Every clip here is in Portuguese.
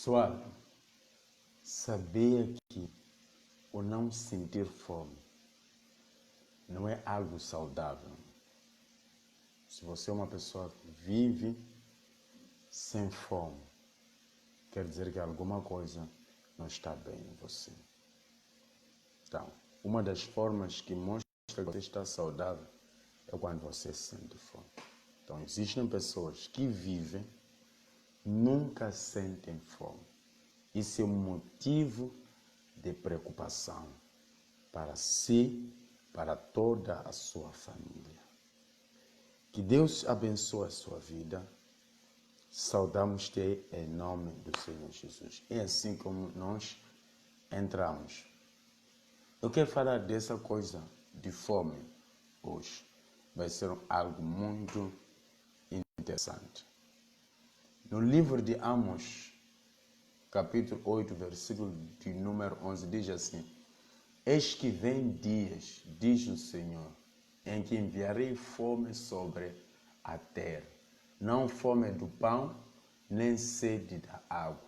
Pessoal, sabia que o não sentir fome não é algo saudável? Se você é uma pessoa que vive sem fome, quer dizer que alguma coisa não está bem em você. Então, uma das formas que mostra que você está saudável é quando você sente fome. Então, existem pessoas que vivem, nunca sentem fome. Isso é um motivo de preocupação para si, para toda a sua família. Que Deus abençoe a sua vida. Saudamos-te em nome do Senhor Jesus. É assim como nós entramos. Eu quero falar dessa coisa de fome hoje. Vai ser algo muito interessante. No livro de Amós, capítulo 8, versículo de número 11, diz assim: Eis que vem dias, diz o Senhor, em que enviarei fome sobre a terra, não fome do pão, nem sede da água,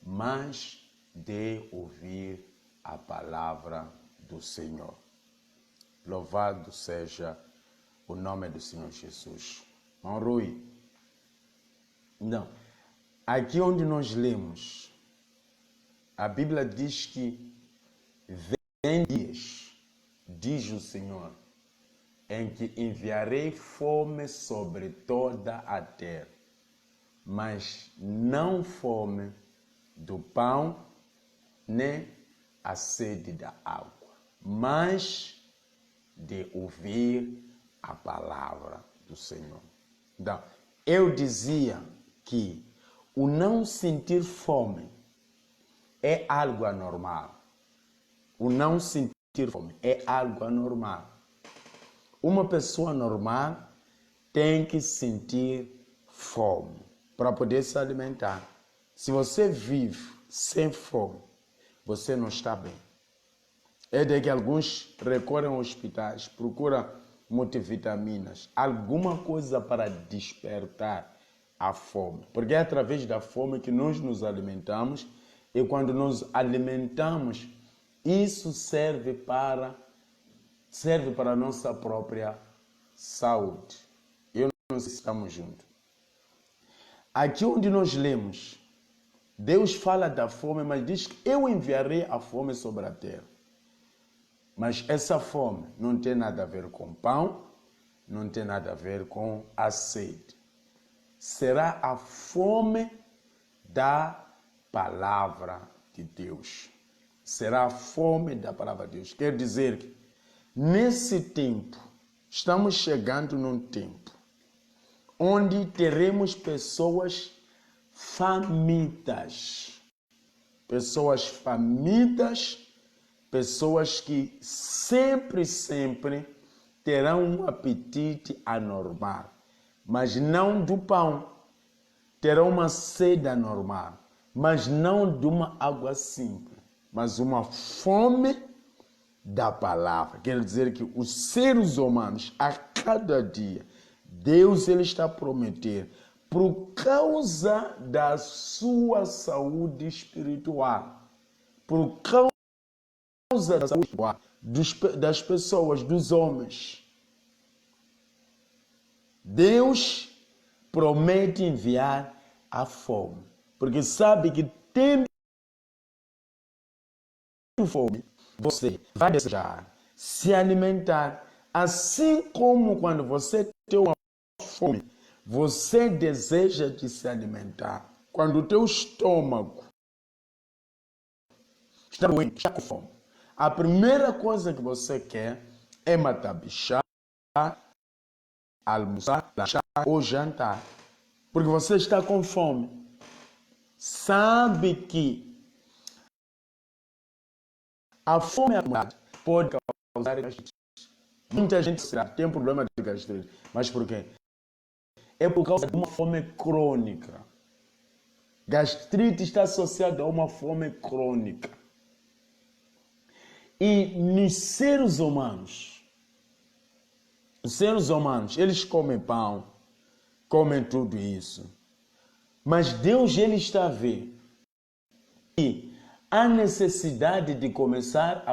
mas de ouvir a palavra do Senhor. Louvado seja o nome do Senhor Jesus. Rui. Não. Aqui onde nós lemos, a Bíblia diz que vem dias, diz o Senhor, em que enviarei fome sobre toda a terra, mas não fome do pão, nem a sede da água, mas de ouvir a palavra do Senhor. Então, eu dizia que o não sentir fome é algo anormal. O não sentir fome é algo anormal. Uma pessoa normal tem que sentir fome para poder se alimentar. Se você vive sem fome, você não está bem. É de que alguns recorrem aos hospitais, procuram multivitaminas, alguma coisa para despertar a fome. Porque é através da fome que nós nos alimentamos, e quando nos alimentamos, isso serve para a nossa própria saúde. Eu não sei se estamos juntos. Aqui onde nós lemos, Deus fala da fome, mas diz que eu enviarei a fome sobre a terra. Mas essa fome não tem nada a ver com pão, não tem nada a ver com a sede. Será a fome da palavra de Deus. Será a fome da palavra de Deus. Quer dizer que nesse tempo, estamos chegando num tempo onde teremos pessoas famintas. Pessoas famintas, pessoas que sempre terão um apetite anormal, mas não do pão. Terão uma sede anormal, mas não de uma água simples, mas uma fome da palavra. Quer dizer que os seres humanos, a cada dia, Deus ele está a prometer, por causa da sua saúde espiritual, por causa da saúde espiritual das pessoas, dos homens, Deus promete enviar a fome, porque sabe que tendo fome, você vai desejar se alimentar, assim como quando você tem uma fome, você deseja de se alimentar. Quando o teu estômago está doente, está com fome, a primeira coisa que você quer é matar bichar, almoçar, lanchar ou jantar, porque você está com fome. Sabe que a fome acumulada pode causar gastrite. Muita gente tem problema de gastrite. Mas por quê? É por causa de uma fome crônica. Gastrite está associada a uma fome crônica. E nos seres humanos, eles comem pão, comem tudo isso. Mas Deus, ele está a ver há necessidade de começar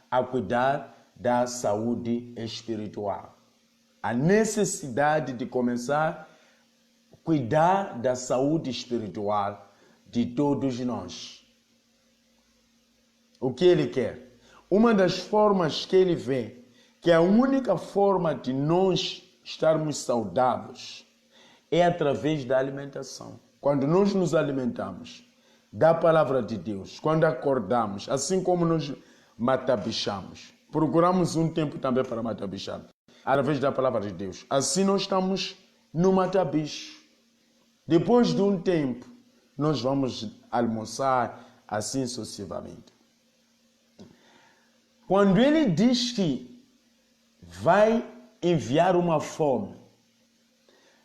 a cuidar da saúde espiritual. A necessidade de começar a cuidar da saúde espiritual de todos nós. O que ele quer? Uma das formas que ele vê, que a única forma de nós estarmos saudáveis é através da alimentação. Quando nós nos alimentamos da palavra de Deus, quando acordamos, assim como nós matabichamos, procuramos um tempo também para matabichar, através da palavra de Deus. Assim nós estamos no matabicho. Depois de um tempo, nós vamos almoçar, assim sucessivamente. Quando ele diz que vai enviar uma fome,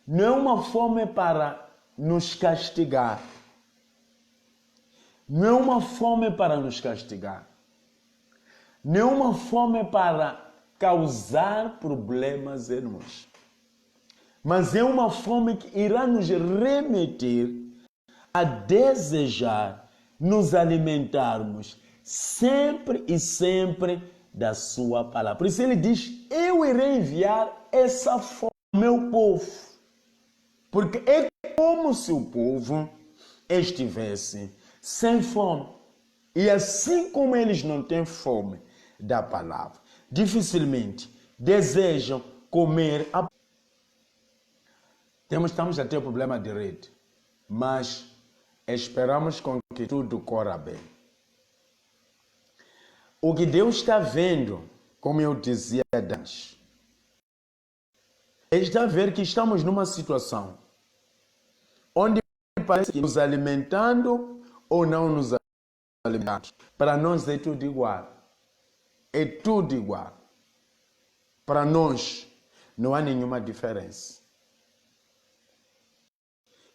não é uma fome para nos castigar. Não é uma fome para nos castigar. Não é uma fome para causar problemas em nós. Mas é uma fome que irá nos remeter a desejar nos alimentarmos sempre e sempre da sua palavra. Por isso ele diz, eu irei enviar essa fome ao meu povo. Porque é como se o povo estivesse sem fome. E assim como eles não têm fome da palavra, dificilmente desejam comer a Estamos a ter um problema de rede, mas esperamos com que tudo corra bem. O que Deus está vendo, como eu dizia antes, Ele está a ver que estamos numa situação onde parece que nos alimentando ou não nos alimentando, para nós é tudo igual. É tudo igual. Para nós não há nenhuma diferença.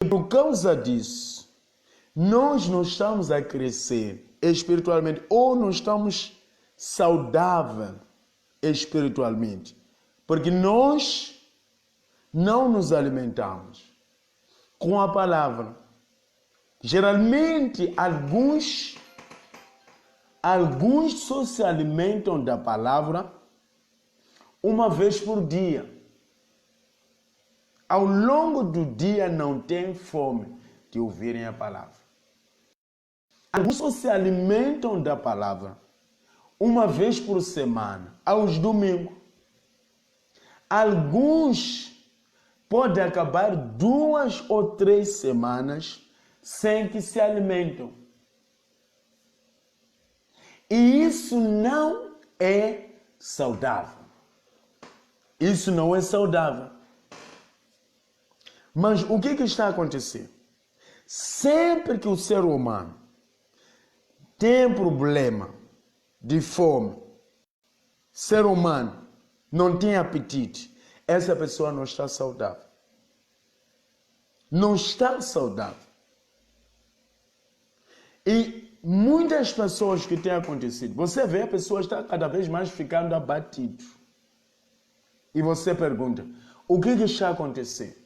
E por causa disso, nós não estamos a crescer espiritualmente ou não estamos saudáveis espiritualmente, porque nós não nos alimentamos com a palavra. Geralmente, alguns só se alimentam da palavra uma vez por dia. Ao longo do dia não têm fome de ouvirem a palavra. Alguns só se alimentam da palavra uma vez por semana, aos domingos. Alguns podem acabar 2 ou 3 semanas sem que se alimentam. E isso não é saudável. Isso não é saudável. Mas o que está a acontecer? Sempre que o ser humano tem problema de fome, ser humano não tem apetite, essa pessoa não está saudável. Não está saudável. E muitas pessoas que têm acontecido, você vê a pessoa está cada vez mais ficando abatido. E você pergunta, o que está a acontecer?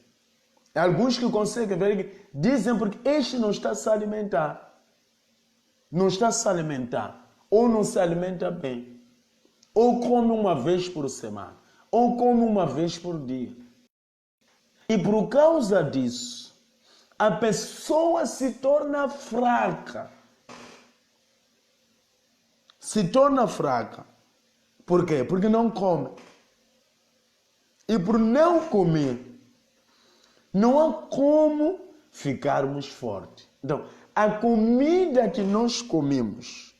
Alguns que conseguem ver, dizem porque este não está a se alimentar. Não está a se alimentar. Ou não se alimenta bem. Ou come uma vez por semana. Ou come uma vez por dia. E por causa disso, a pessoa se torna fraca. Se torna fraca. Por quê? Porque não come. E por não comer, não há como ficarmos fortes. Então, a comida que nós comemos,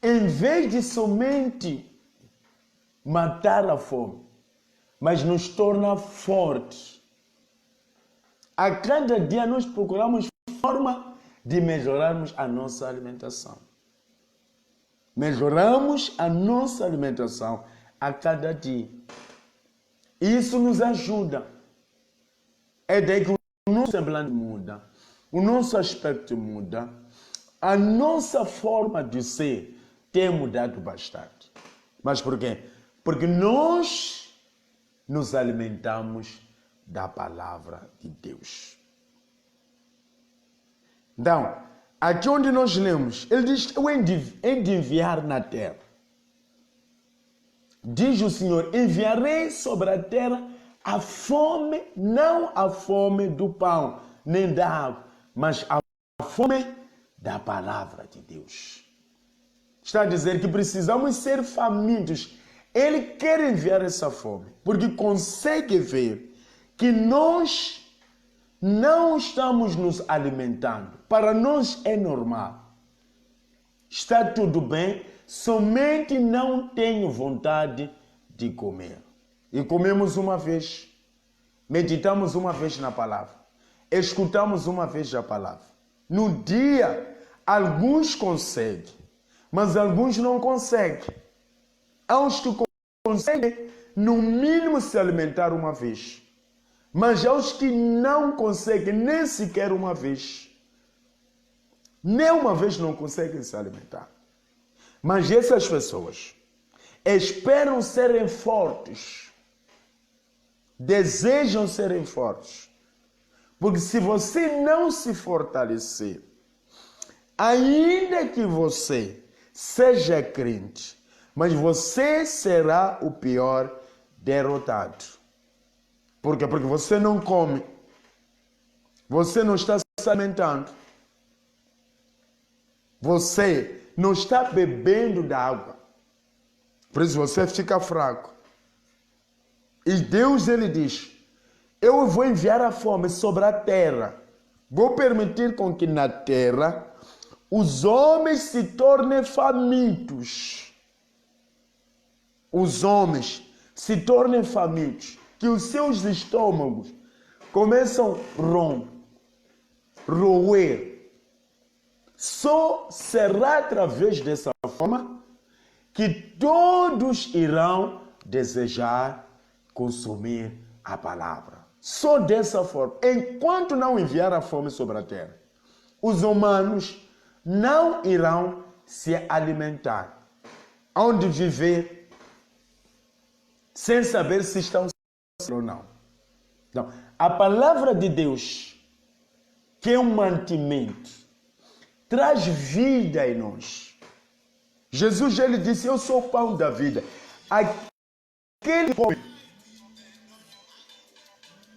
em vez de somente matar a fome, mas nos torna fortes. A cada dia nós procuramos forma de melhorarmos a nossa alimentação. Melhoramos a nossa alimentação a cada dia. Isso nos ajuda. É daí que o nosso semblante muda, o nosso aspecto muda, a nossa forma de ser tem mudado bastante. Mas por quê? Porque nós nos alimentamos da palavra de Deus. Então, aqui onde nós lemos, ele diz, eu hei de enviar na terra. Diz o Senhor, enviarei sobre a terra a fome, não a fome do pão, nem da água, mas a fome da palavra de Deus. Está a dizer que precisamos ser famintos. Ele quer enviar essa fome, porque consegue ver que nós não estamos nos alimentando. Para nós é normal. Está tudo bem, somente não tenho vontade de comer. E comemos uma vez, meditamos uma vez na palavra, escutamos uma vez a palavra. No dia, alguns conseguem, mas alguns não conseguem. Há uns que conseguem, no mínimo, se alimentar uma vez. Mas há os que não conseguem nem sequer uma vez. Nem uma vez não conseguem se alimentar. Mas essas pessoas esperam serem fortes. Desejam serem fortes. Porque se você não se fortalecer, ainda que você seja crente, mas você será o pior derrotado. Por quê? Porque você não come. Você não está se alimentando. Você não está bebendo da água. Por isso você fica fraco. E Deus, ele diz, eu vou enviar a fome sobre a terra. Vou permitir com que na terra os homens se tornem famintos. Os homens se tornem famintos. Que os seus estômagos começam a roer. Só será através dessa forma que todos irão desejar consumir a palavra. Só dessa forma. Enquanto não enviar a fome sobre a terra, os humanos não irão se alimentar. Onde viver sem saber se estão ou não. Então, a palavra de Deus, que é um mantimento, traz vida em nós. Jesus, ele disse, eu sou o pão da vida.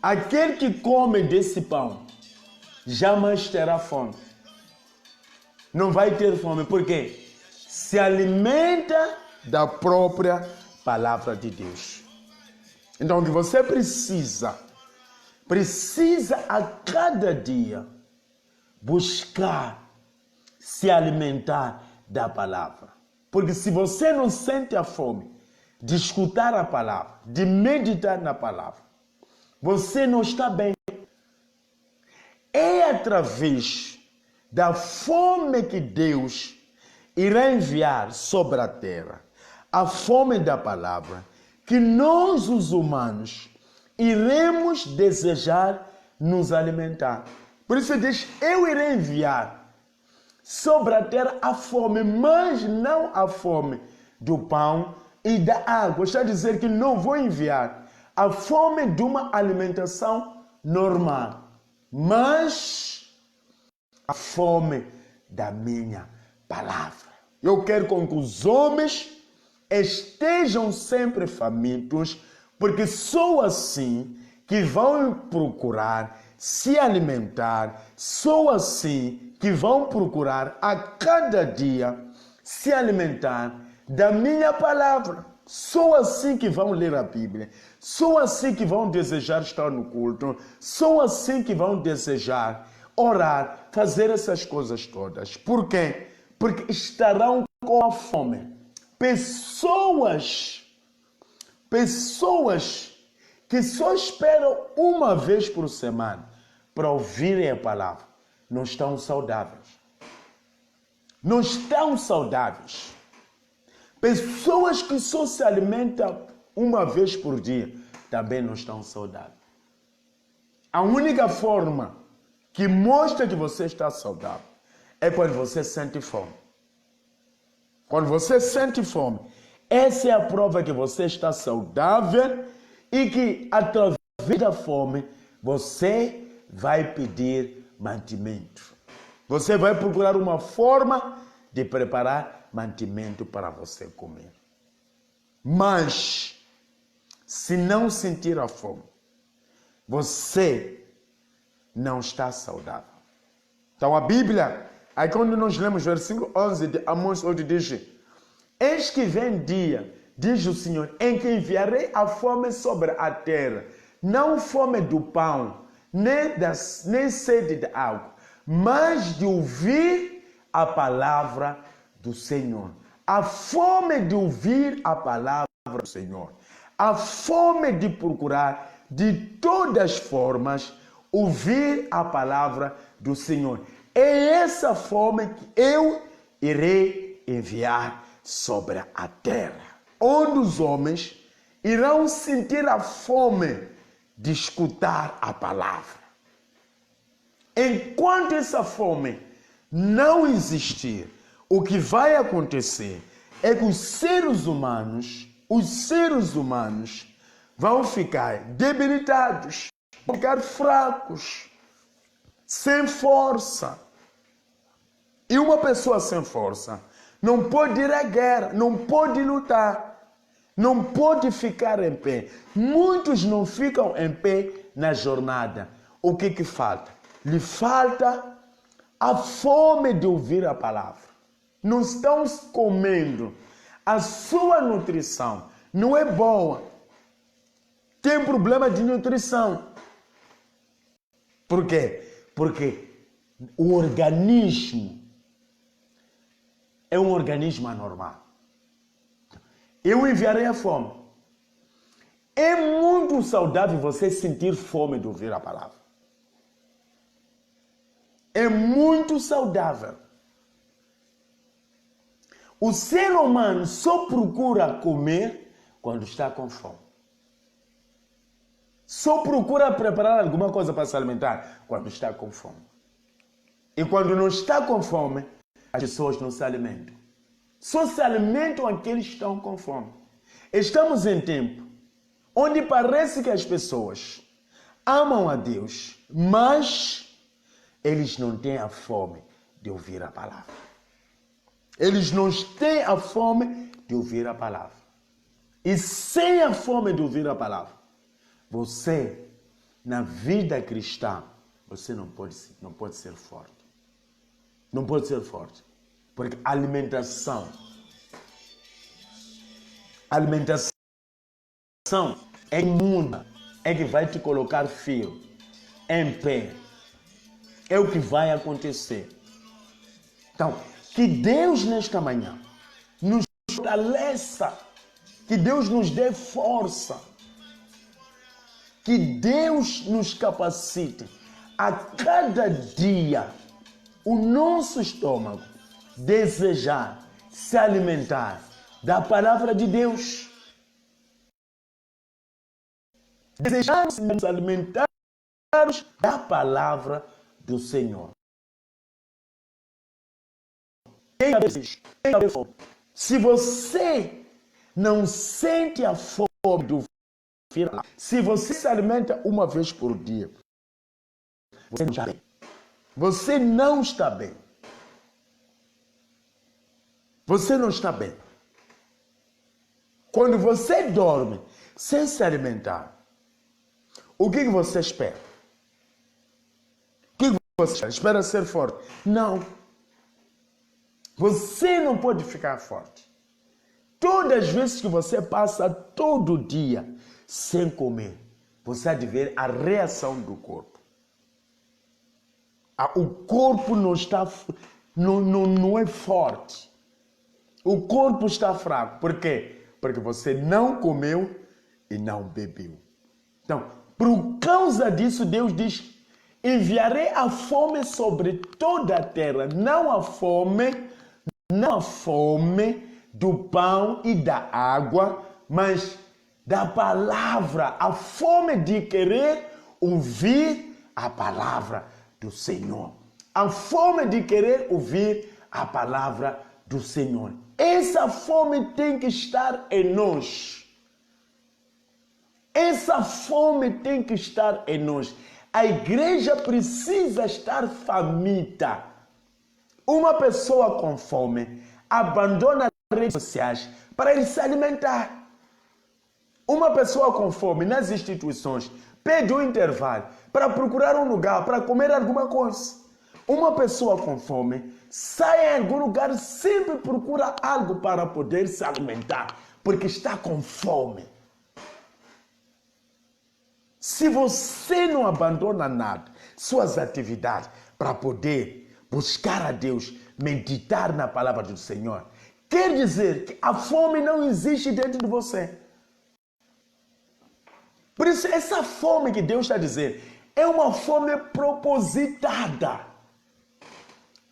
Aquele que come desse pão jamais terá fome. Não vai ter fome, porque se alimenta da própria palavra de Deus. Então, o que você precisa a cada dia buscar se alimentar da palavra. Porque se você não sente a fome de escutar a palavra, de meditar na palavra, você não está bem. É através da fome que Deus irá enviar sobre a terra, a fome da palavra, que nós, os humanos, iremos desejar nos alimentar. Por isso ele diz, eu irei enviar sobre a terra a fome, mas não a fome do pão e da água. Está a dizer que não vou enviar a fome de uma alimentação normal, mas a fome da minha palavra. Eu quero com que os homens estejam sempre famintos, porque só assim que vão procurar se alimentar, só assim que vão procurar a cada dia se alimentar da minha palavra. Só assim que vão ler a Bíblia, só assim que vão desejar estar no culto, só assim que vão desejar orar, fazer essas coisas todas. Por quê? Porque estarão com a fome. Pessoas que só esperam uma vez por semana para ouvirem a palavra, não estão saudáveis. Não estão saudáveis. Pessoas que só se alimentam uma vez por dia, também não estão saudáveis. A única forma que mostra que você está saudável é quando você sente fome. Quando você sente fome, essa é a prova que você está saudável e que através da fome você vai pedir mantimento. Você vai procurar uma forma de preparar mantimento para você comer. Mas, se não sentir a fome, você não está saudável. Então a Bíblia, aí quando nós lemos o versículo 11 de Amós 8, diz: eis que vem dia, diz o Senhor, em que enviarei a fome sobre a terra, não fome do pão, nem sede de água, mas de ouvir a palavra do Senhor. A fome de ouvir a palavra do Senhor. A fome de procurar, de todas as formas, ouvir a palavra do Senhor. É essa fome que eu irei enviar sobre a terra, onde os homens irão sentir a fome de escutar a palavra. Enquanto essa fome não existir, o que vai acontecer é que os seres humanos vão ficar debilitados, vão ficar fracos, sem força. E uma pessoa sem força não pode ir à guerra, não pode lutar, não pode ficar em pé. Muitos não ficam em pé na jornada. O que falta? Lhe falta a fome de ouvir a palavra. Não estão comendo. A sua nutrição não é boa. Tem problema de nutrição. Por quê? Porque o organismo é um organismo anormal. Eu enviarei a fome. É muito saudável você sentir fome de ouvir a palavra. É muito saudável. O ser humano só procura comer quando está com fome. Só procura preparar alguma coisa para se alimentar quando está com fome. E quando não está com fome, as pessoas não se alimentam. Só se alimentam aqueles que estão com fome. Estamos em tempo onde parece que as pessoas amam a Deus, mas eles não têm a fome de ouvir a palavra. Eles não têm a fome de ouvir a palavra. E sem a fome de ouvir a palavra, você, na vida cristã, você não pode ser forte. Não pode ser forte. Porque alimentação é imunda, é que vai te colocar firme, em pé. É o que vai acontecer. Então, que Deus nesta manhã nos fortaleça, que Deus nos dê força, que Deus nos capacite a cada dia o nosso estômago desejar se alimentar da palavra de Deus. Desejamos nos alimentar da palavra do Senhor. Se você não sente a fome do filho, se você se alimenta uma vez por dia, você não está bem. Você não está bem. Você não está bem. Quando você dorme sem se alimentar, o que você espera? O que você espera? Espera ser forte? Não. Você não pode ficar forte. Todas as vezes que você passa todo dia sem comer, você há de ver a reação do corpo. O corpo não é forte. O corpo está fraco. Por quê? Porque você não comeu e não bebeu. Então, por causa disso, Deus diz: enviarei a fome sobre toda a terra, não a fome do pão e da água, mas da palavra, a fome de querer ouvir a palavra do Senhor. A fome de querer ouvir a palavra do Senhor. Essa fome tem que estar em nós. Essa fome tem que estar em nós. A igreja precisa estar faminta Uma pessoa com fome abandona as redes sociais para ele se alimentar. Uma pessoa com fome nas instituições pede um intervalo para procurar um lugar para comer alguma coisa. Uma pessoa com fome sai em algum lugar, sempre procura algo para poder se alimentar, porque está com fome. Se você não abandona nada, suas atividades, para poder buscar a Deus, meditar na palavra do Senhor, quer dizer que a fome não existe dentro de você. Por isso, essa fome que Deus está dizendo é uma fome propositada.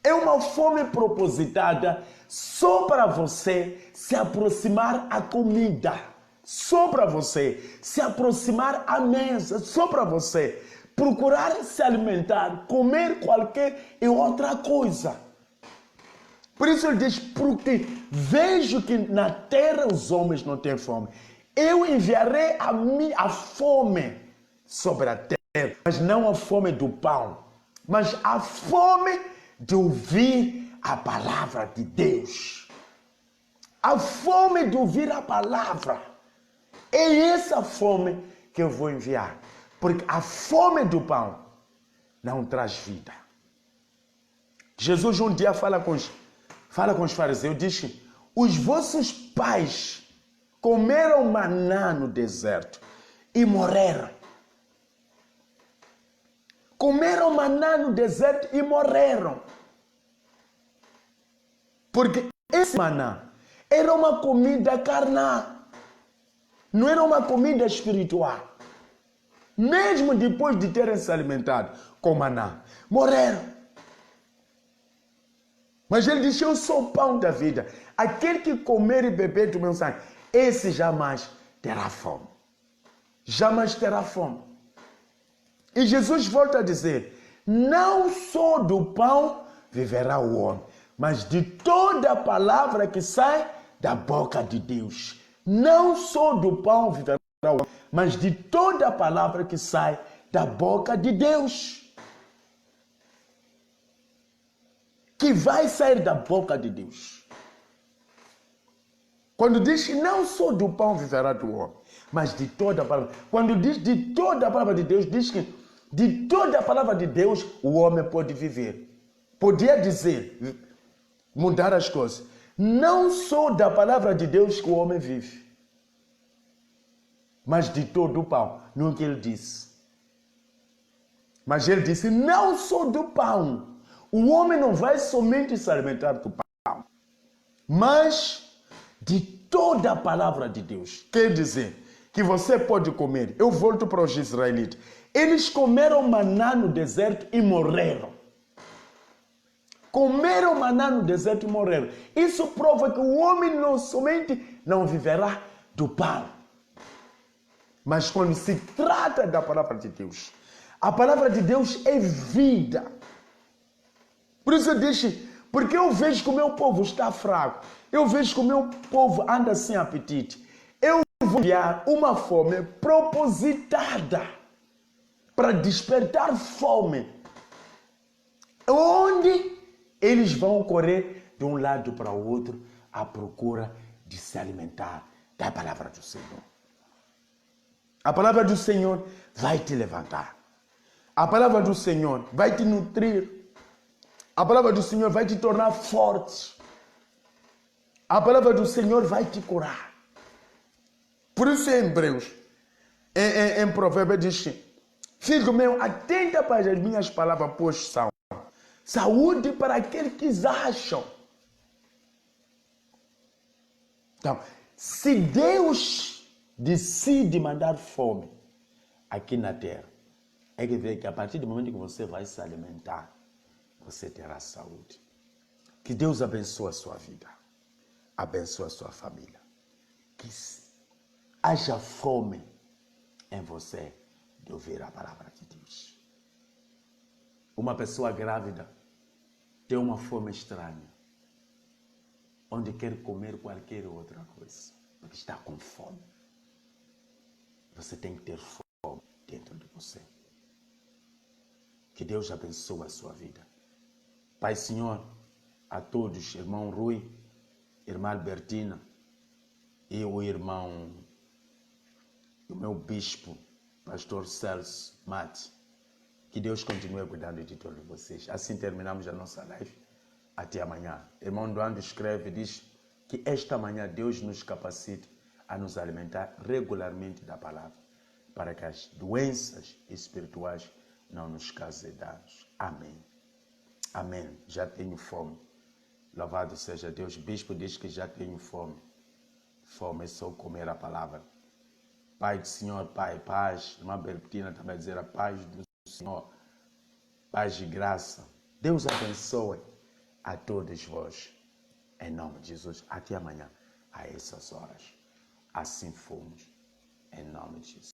É uma fome propositada só para você se aproximar à comida. Só para você se aproximar à mesa. Só para você procurar se alimentar, comer qualquer e outra coisa. Por isso ele diz, porque vejo que na terra os homens não têm fome. Eu enviarei a fome sobre a terra, mas não a fome do pão, mas a fome de ouvir a palavra de Deus. A fome de ouvir a palavra. É essa fome que eu vou enviar. Porque a fome do pão não traz vida. Jesus um dia fala com os fariseus, diz: os vossos pais comeram maná no deserto e morreram. Comeram maná no deserto e morreram. Porque esse maná era uma comida carnal. Não era uma comida espiritual. Mesmo depois de terem se alimentado com maná, morreram. Mas ele disse, eu sou o pão da vida. Aquele que comer e beber do meu sangue, esse jamais terá fome. Jamais terá fome. E Jesus volta a dizer, não só do pão viverá o homem, mas de toda a palavra que sai da boca de Deus. Não só do pão viverá o homem, mas de toda a palavra que sai da boca de Deus. Que vai sair da boca de Deus. Quando diz que não só do pão viverá do homem, mas de toda a palavra. Quando diz de toda a palavra de Deus, diz que de toda a palavra de Deus o homem pode viver. Podia dizer, mudar as coisas. Não só da palavra de Deus que o homem vive, mas de todo o pão. Não é o que ele disse. Mas ele disse, não só do pão. O homem não vai somente se alimentar do pão, mas de toda a palavra de Deus. Quer dizer que você pode comer. Eu volto para os israelitas. Eles comeram maná no deserto e morreram. Comeram maná no deserto e morreram. Isso prova que o homem não somente não viverá do pão, mas quando se trata da palavra de Deus, a palavra de Deus é vida. Por isso eu disse, porque eu vejo que o meu povo está fraco, eu vejo que o meu povo anda sem apetite, eu vou enviar uma fome propositada para despertar fome, onde eles vão correr de um lado para o outro à procura de se alimentar da palavra do Senhor. A palavra do Senhor vai te levantar. A palavra do Senhor vai te nutrir. A palavra do Senhor vai te tornar forte. A palavra do Senhor vai te curar. Por isso em Hebreus, em Provérbios diz, filho meu, atenta para as minhas palavras, pois são saúde para aqueles que acham. Então, se Deus decide mandar fome aqui na terra, é que vê que a partir do momento que você vai se alimentar, você terá saúde. Que Deus abençoe a sua vida, abençoe a sua família. Que haja fome em você de ouvir a palavra de Deus. Uma pessoa grávida tem uma fome estranha, onde quer comer qualquer outra coisa, porque está com fome. Você tem que ter fome dentro de você. Que Deus abençoe a sua vida. Pai, Senhor, a todos, irmão Rui, irmã Albertina e o meu bispo, pastor Celso Mate. Que Deus continue cuidando de todos vocês. Assim terminamos a nossa live. Até amanhã. Irmão Duando escreve e diz que esta manhã Deus nos capacite a nos alimentar regularmente da palavra, para que as doenças espirituais não nos causem danos. Amém. Amém. Já tenho fome. Louvado seja Deus. O bispo diz que já tenho fome. Fome é só comer a palavra. Pai do Senhor, Pai, paz. Irmã Bertina também vai dizer a paz do Senhor. Paz de graça. Deus abençoe a todos vós. Em nome de Jesus. Até amanhã, a essas horas. Assim fomos. Em nome de Jesus.